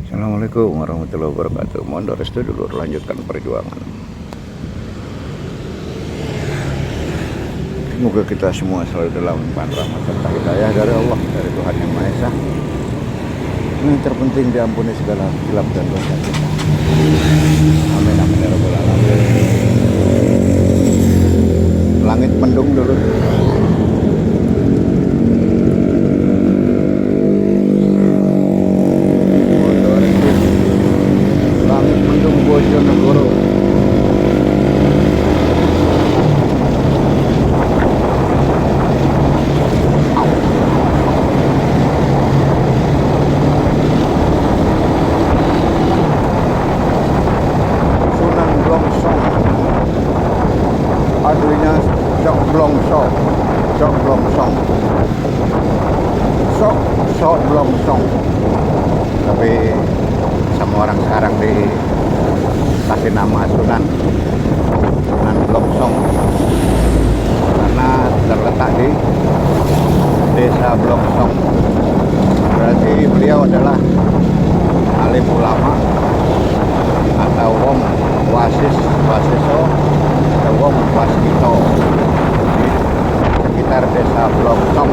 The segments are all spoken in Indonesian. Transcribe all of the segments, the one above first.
Assalamualaikum warahmatullahi wabarakatuh. Mohon restu dulu, lanjutkan perjuangan. Semoga kita semua selalu dalam limpahan rahmat serta hidayah dari Allah, dari Tuhan Yang Maha Esa. Ini terpenting diampuni segala hilaf dan dosa kita. Amin amin ya rabbal alamin. Langit mendung dulu. Langit mendung Bojonegoro. Sunan Blongsong. Aslinya Sok Blongsong. Sok Blongsong. Sok Blongsong. Tapi sama orang sekarang dikasih nama Sunan Blongsong karena terletak di desa Blongsong. Berarti beliau adalah alim ulama atau wong wasiso atau wong waskito di sekitar desa Blongsong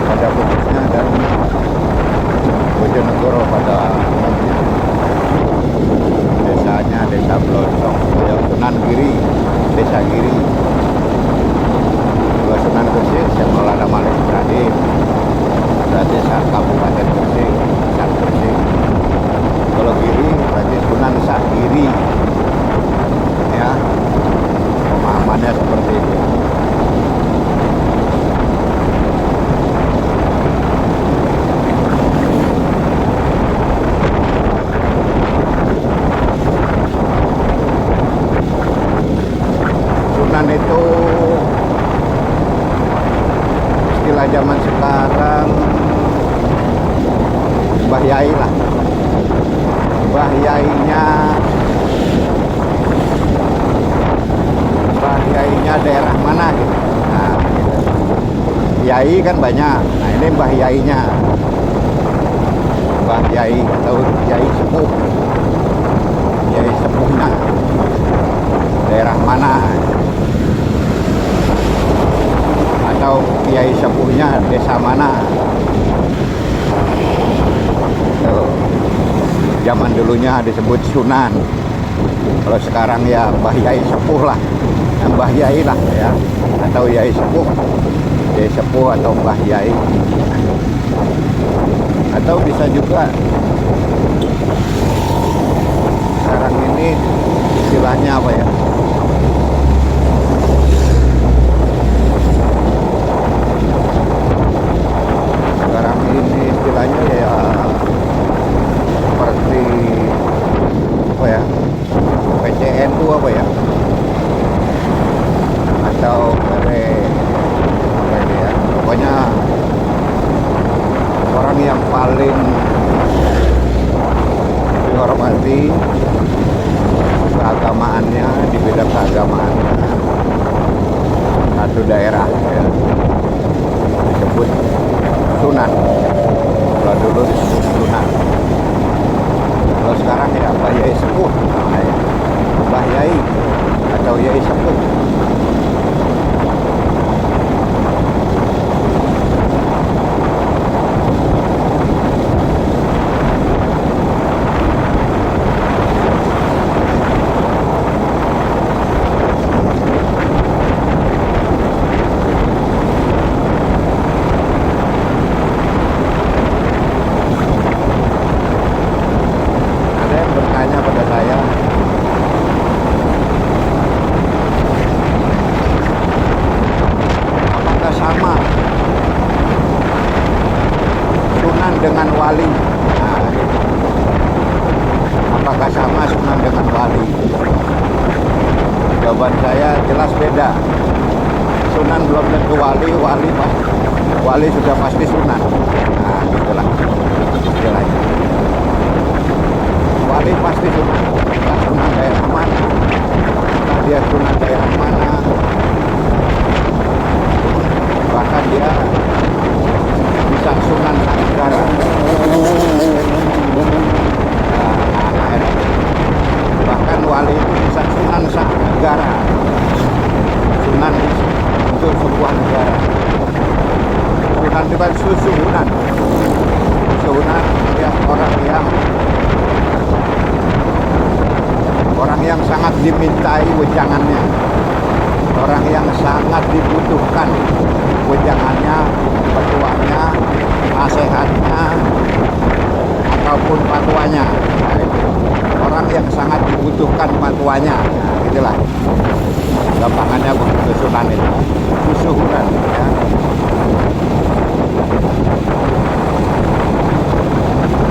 pada khususnya dan Bojonegoro pada umumnya. Desanya desa Blongsong, Sunan Giri, desa Giri. Kalau Sunan Gresik, Syekh Maulana Malik Ibrahim, berarti Kabupaten Gresik, San Gresik. Kalau Giri berarti Sunan Sagiri, ya, pemahamannya seperti itu. Sunan itu istilah zaman sekarang Mbah Yai lah. Mbah Yainya daerah mana gitu. Nah, gitu. Yai kan banyak. Nah, ini Mbah Yainya. Mbah Yai atau Yai Sepuh. Yai Sepuhnya daerah mana? Atau Kiai Sepuhnya desa mana? Tuh. Zaman dulunya disebut Sunan. Kalau sekarang ya Mbah Yai Sepuh lah, Mbah Yai lah ya, atau Yai Sepuh, Yai Sepuh atau Mbah Yai. Atau bisa juga sekarang ini istilahnya apa ya? Sekarang ini istilahnya ya seperti apa ya, PCNU apa ya, atau apa ini ya, pokoknya orang yang paling dihormati keagamaannya, di bidang keagamaannya satu daerah ya, disebut Sunan. Kalau dulu disebut Sunan. Kalau sekarang ya Mbah Yai Sepuh, nah, ya. Mbah Yai atau Yai Sepuh. Dengan wali, nah, gitu. Apakah sama Sunan dengan wali? Jawaban saya jelas beda. Sunan belum tentu wali, wali sudah pasti Sunan. Nah, gitulah istilahnya. Wali pasti Sunan. Entah Sunan daerah mana, entah dia Sunan daerah mana, bahkan dia bisa Sunan Sanggara. mencintai wejangannya, orang yang sangat dibutuhkan wejangannya, petuahnya, nasihatnya, ataupun patuanya. Nah, itu orang yang sangat dibutuhkan patuanya. Nah, itulah gampangannya begitu sunan itu, susuhunan ya.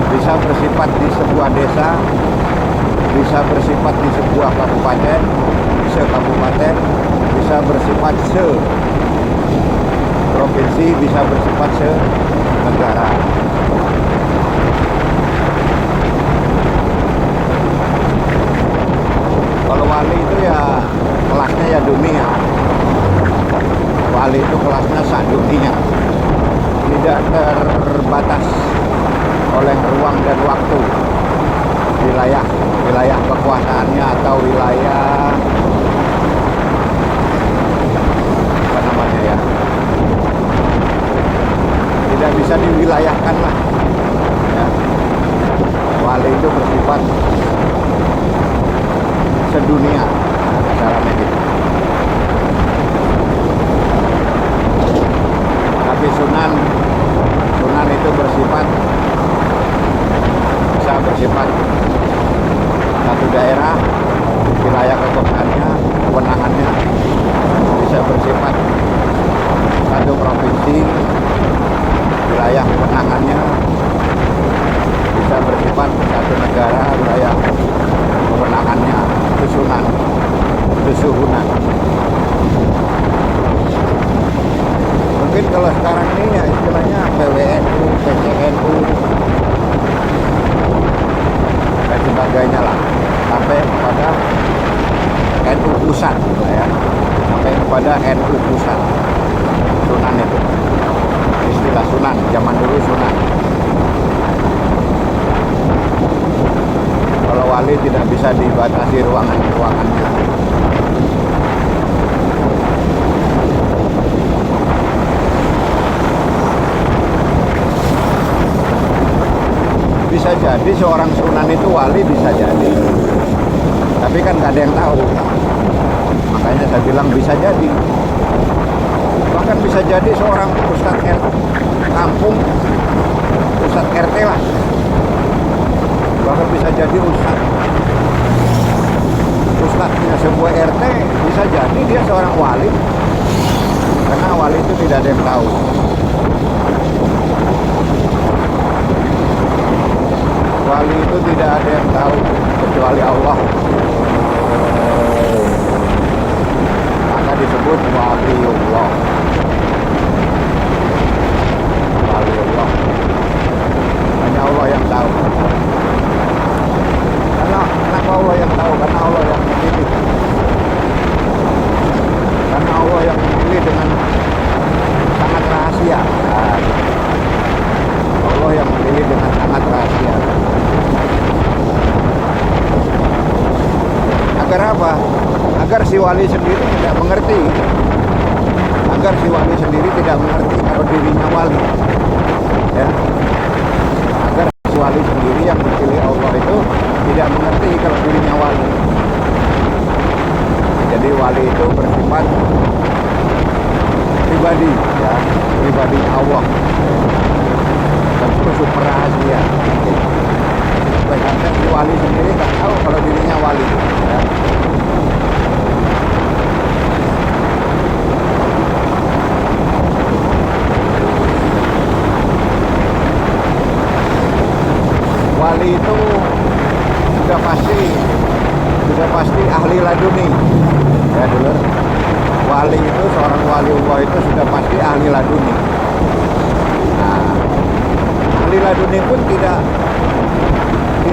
Bisa bersifat di sebuah desa, bisa bersifat di sebuah kabupaten, bisa bersifat se-provinsi, bisa bersifat se-negara. Kalau wali itu ya kelasnya ya dunia. Wali itu kelasnya sak dunia, tidak terbatas oleh ruang dan waktu, wilayah kekuasaannya atau wilayah apa namanya ya, tidak bisa diwilayahkan lah ya. Wali itu bersifat sedunia, caranya gitu. Tapi sunan itu bersifat satu daerah, wilayah kekuasaannya, kewenangannya, bisa bersifat satu provinsi, wilayah kewenangannya, bisa bersifat satu negara, wilayah kewenangannya. Itu sunan, itu suhunan. Mungkin kalau sekarang ini ya istilahnya PWNU, PCNU dan sebagainya lah, sampai kepada NU pusat ya, sampai kepada NU pusat. Sunan itu istilah sunan, zaman dulu sunan. Kalau wali tidak bisa dibatasi ruangannya. Bisa jadi seorang sunan itu wali, bisa jadi, tapi kan gak ada yang tahu. Makanya saya bilang bisa jadi. Bahkan bisa jadi seorang ustadz kampung, ustadz RT lah, bahkan bisa jadi ustadznya sebuah RT, bisa jadi dia seorang wali, karena wali itu tidak ada yang tahu. Wali itu tidak ada yang tahu kecuali Allah. Maka disebut waliullah. Waliullah. Hanya Allah yang tahu. Kenapa Allah yang tahu? Karena Allah yang memilih. Karena Allah yang memilih dengan sangat rahasia. Allah yang memilih dengan sangat rahasia. Agar apa? Agar si wali sendiri tidak mengerti. Agar si wali sendiri tidak mengerti kalau dirinya wali. Ya. Agar si wali sendiri yang dipilih Allah itu tidak mengerti kalau dirinya wali. Jadi wali itu bersifat pribadi, ya, pribadi Allah. Tentu super rahasia. Bahkan si wali sendiri tak tahu kalau dirinya wali. Ya. Wali itu sudah pasti ahli laduni. Ya dulu. Wali itu, seorang waliullah itu sudah pasti ahli laduni. Nah, ahli laduni pun tidak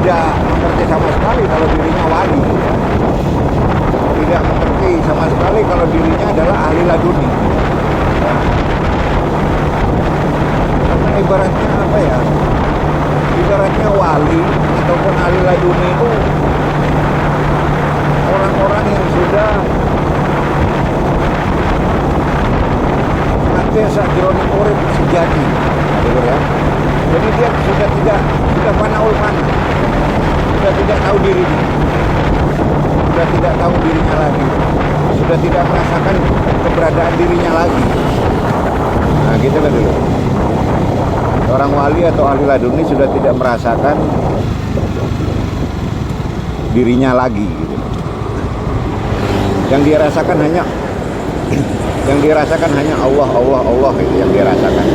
mengerti sama sekali kalau dirinya wali, ya. Tidak mengerti sama sekali kalau dirinya adalah ahli laduni, ya. Karena ibaratnya apa ya, ibaratnya wali ataupun ahli laduni itu orang-orang yang sudah nantiasa jroning urip sejati, ya. Jadi dia sudah fanaul fana, sudah tidak tahu dirinya. sudah tidak tahu dirinya lagi, sudah tidak merasakan keberadaan dirinya lagi. Nah gitu kan dulu. Orang wali atau ahli laduni sudah tidak merasakan dirinya lagi gitu. Yang dia rasakan hanya Allah, Allah, Allah, itu yang dia rasakan.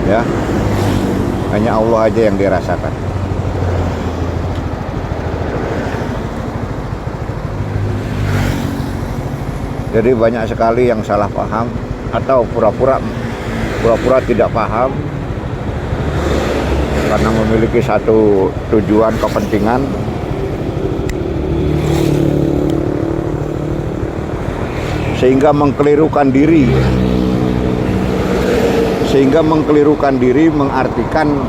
Ya. Hanya Allah aja yang dia rasakan. Jadi banyak sekali yang salah paham atau pura-pura tidak paham karena memiliki satu tujuan kepentingan, sehingga mengkelirukan diri mengartikan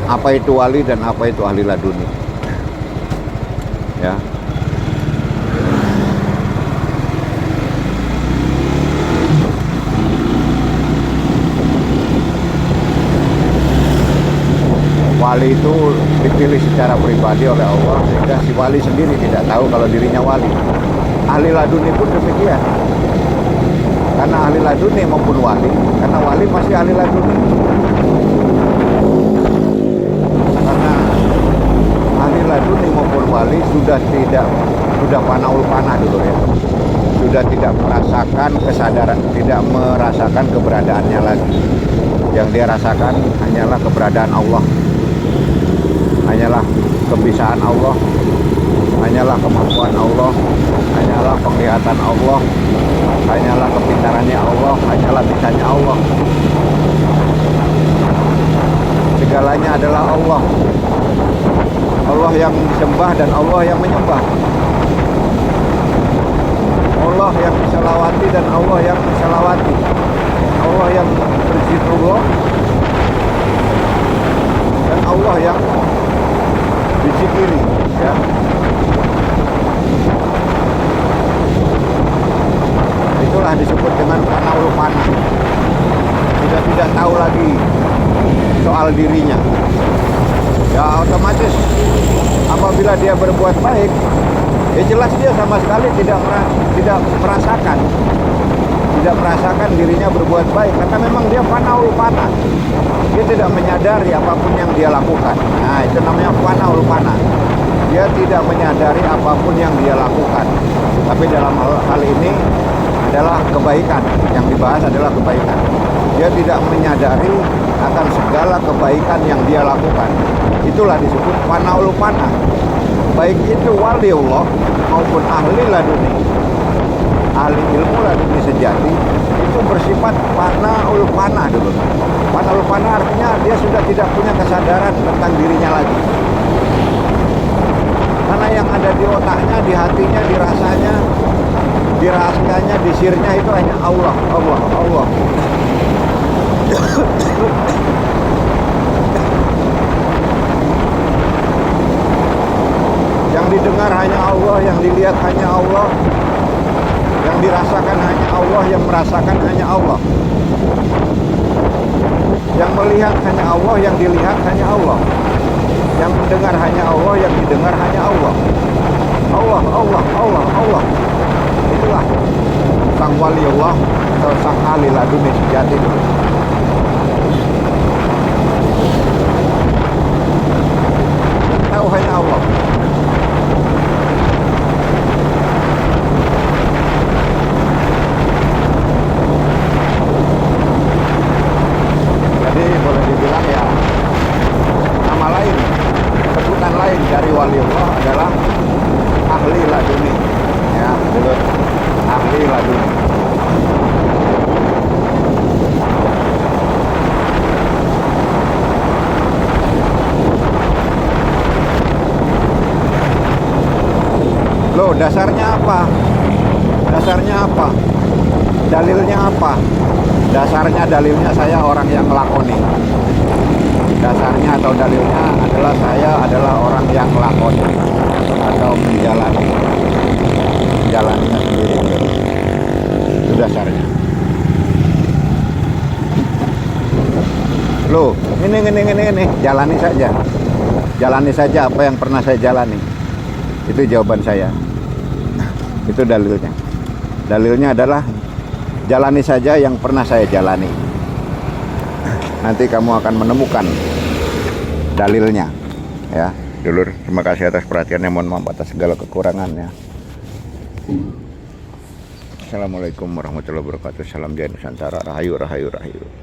apa itu wali dan apa itu ahli laduni. Ya. Wali itu dipilih secara pribadi oleh Allah, sehingga si wali sendiri tidak tahu kalau dirinya wali. Ahli laduni pun demikian. Karena ahli laduni maupun wali, karena wali pasti ahli laduni. Karena ahli laduni maupun wali sudah fanaul panah dulu ya. Sudah tidak merasakan kesadaran, tidak merasakan keberadaannya lagi. Yang dia rasakan hanyalah keberadaan Allah, hanyalah kebisaan Allah, hanyalah kemampuan Allah, hanyalah penglihatan Allah, hanyalah kepintarannya Allah, hanyalah bisanya Allah. Segalanya adalah Allah. Allah yang disembah dan Allah yang menyembah. Allah yang diselawati dan Allah yang diselawati. Allah yang berzikrullah dan Allah yang dizikiri, ya. Itulah disebut dengan fanaul panah. Sudah tidak tahu lagi soal dirinya. Ya otomatis apabila dia berbuat baik, ya jelas dia sama sekali tidak merasakan dirinya berbuat baik, karena memang dia fanaul panah. Dia tidak menyadari apapun yang dia lakukan. Nah itu namanya fanaul panah. Dia tidak menyadari apapun yang dia lakukan. Tapi dalam hal ini adalah kebaikan. Yang dibahas adalah kebaikan. Dia tidak menyadari akan segala kebaikan yang dia lakukan. Itulah disebut fanaul panah. Baik itu waliullah maupun ahli laduni, ahli ilmu laduni sejati, itu bersifat fanaul panah dulu. Fanaul panah artinya dia sudah tidak punya kesadaran tentang dirinya lagi. Karena yang ada di otaknya, di hatinya, di rasanya, di rahasianya, di sirnya itu hanya Allah, Allah, Allah. Yang didengar hanya Allah, yang dilihat hanya Allah, yang dirasakan hanya Allah, yang merasakan hanya Allah. Yang melihat hanya Allah, yang dilihat hanya Allah. Yang mendengar hanya Allah, yang didengar hanya Allah. Allah, Allah, Allah, Allah. Itulah sang waliullah atau sang ahli laduni sejati itu. Tahu hanya Allah. Jadi boleh dibilang ya, nama lain, sebutan lain dari waliullah adalah ahli laduni. Ya, betul. Ahli laduni. Loh, dasarnya apa? Dasarnya apa? Dalilnya apa? Dasarnya, dalilnya saya orang yang melakoni. Dasarnya atau dalilnya adalah saya adalah orang yang melakoni atau menjalaninya sendiri. Itu dasarnya. Loh, ini, jalani saja. jalani saja apa yang pernah saya jalani. Itu jawaban saya. Itu dalilnya. Dalilnya adalah jalani saja yang pernah saya jalani. Nanti kamu akan menemukan dalilnya. Ya, dulur, terima kasih atas perhatiannya. Mohon maaf atas segala kekurangannya. Assalamualaikum warahmatullahi wabarakatuh. Salam Jaya Nusantara. Rahayu, rahayu, rahayu.